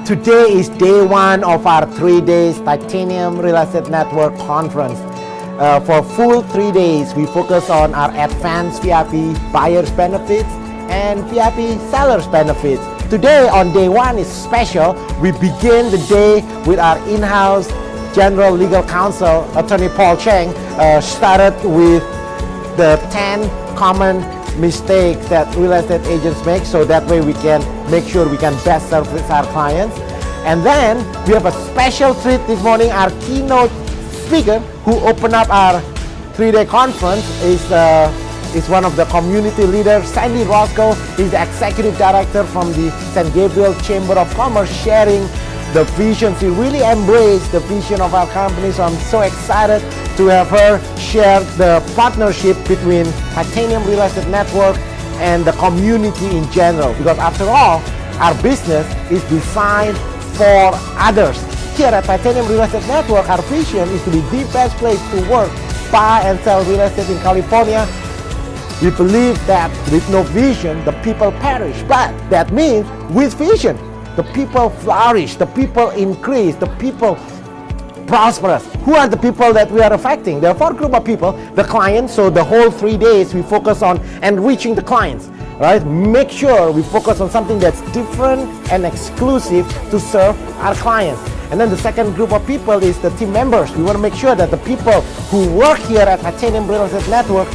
Today is day one of our 3 days Titanium Real Estate Network conference. For full 3 days, we focus on our advanced VIP buyers benefits and VIP sellers benefits. Today on day one is special. We begin the day with our in-house General Legal Counsel, Attorney Paul Cheng, started with the 10 common mistakes that real estate agents make, so that way we can make sure we can best service our clients. And then we have a special treat this morning. Our keynote speaker who opened up our 3-day conference is one of the community leaders, Sandy Roscoe. He's the executive director from the San Gabriel Chamber of Commerce, sharing the vision. She really embraced the vision of our company, so I'm so excited to have her share the partnership between Titanium Real Estate Network and the community in general, because after all, our business is designed for others. Here at Titanium Real Estate Network, our vision is to be the best place to work, buy and sell real estate in California. We believe that with no vision, the people perish, but that means with vision, the people flourish, the people increase, the people prosperous. Who are the people that we are affecting? There are 4 groups of people. The clients, so the whole 3 days we focus on enriching the clients, right? Make sure we focus on something that's different and exclusive to serve our clients. And then the second group of people is the team members. We want to make sure that the people who work here at Titanium Real Estate Network,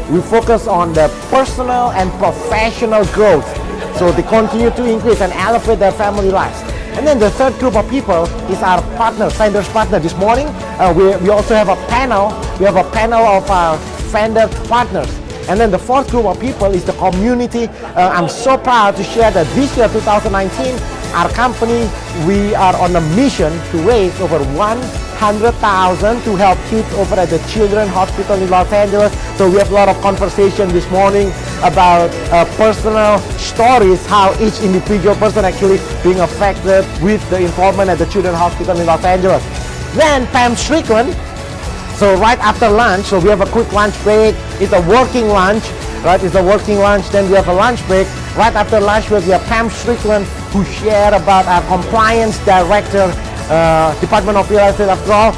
we focus on the personal and professional growth, so they continue to increase and elevate their family lives. And then the third group of people is our partners, vendors partner. This morning, we also have a panel. We have a panel of our vendor partners. And then the fourth group of people is the community. I'm so proud to share that this year, 2019, our company, we are on a mission to raise over $100,000 to help kids over at the Children's Hospital in Los Angeles. So we have a lot of conversation this morning about personal stories, how each individual person actually being affected with the involvement at the Children's Hospital in Los Angeles. Then Pam Strickland, so right after lunch, so we have a quick lunch break. It's a working lunch, right? It's a working lunch. Then we have a lunch break. Right after lunch, we have Pam Strickland who share about our compliance director, Department of Real Estate. After all,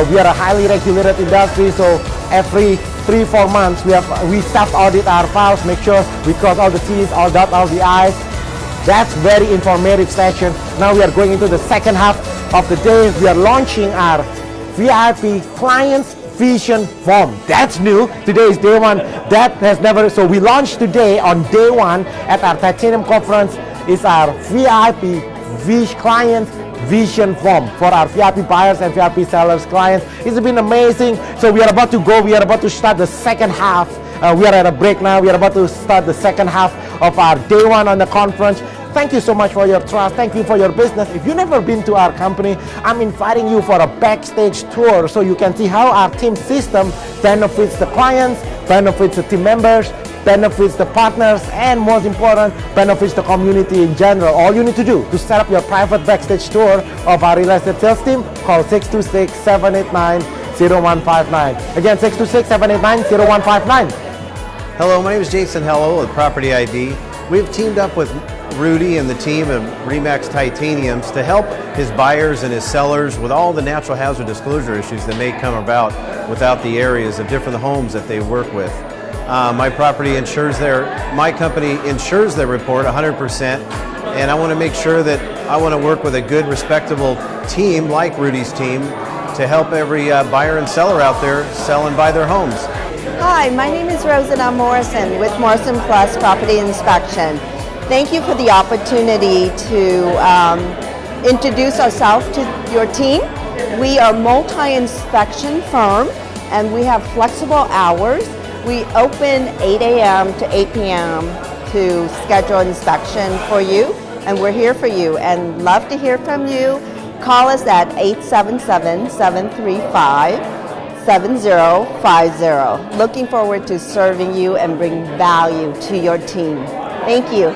we are a highly regulated industry, so every 3-4 months we self-audit our files, make sure we cross all the T's, all dot all the I's. That's very informative session. Now we are going into the second half of the day. We are launching our VIP Clients Vision Form. That's new. Today is day one. That has never, so we launched today on day one at our Titanium conference is our VIP Clients Vision Form for our VIP buyers and VIP sellers clients. It's been amazing. So we are about to start the second half. We are at a break now. We are about to start the second half of our day one on the conference. Thank you so much for your trust. Thank you for your business. If you've never been to our company, I'm inviting you for a backstage tour so you can see how our team system benefits the clients, benefits the team members, benefits the partners, and most important, benefits the community in general. All you need to do to set up your private backstage tour of our real estate sales team, call 626-789-0159. Again, 626-789-0159. Hello, my name is Jason Hello with Property ID. We've teamed up with Rudy and the team of RE/MAX Titaniums to help his buyers and his sellers with all the natural hazard disclosure issues that may come about without the areas of different homes that they work with. My company insures their report 100%, and I want to make sure that I want to work with a good, respectable team like Rudy's team to help every buyer and seller out there sell and buy their homes. Hi, my name is Rosanna Morrison with Morrison Plus Property Inspection. Thank you for the opportunity to introduce ourselves to your team. We are a multi-inspection firm and we have flexible hours. We open 8 a.m. to 8 p.m. to schedule inspection for you, and we're here for you and love to hear from you. Call us at 877-735-7050. Looking forward to serving you and bring value to your team. Thank you.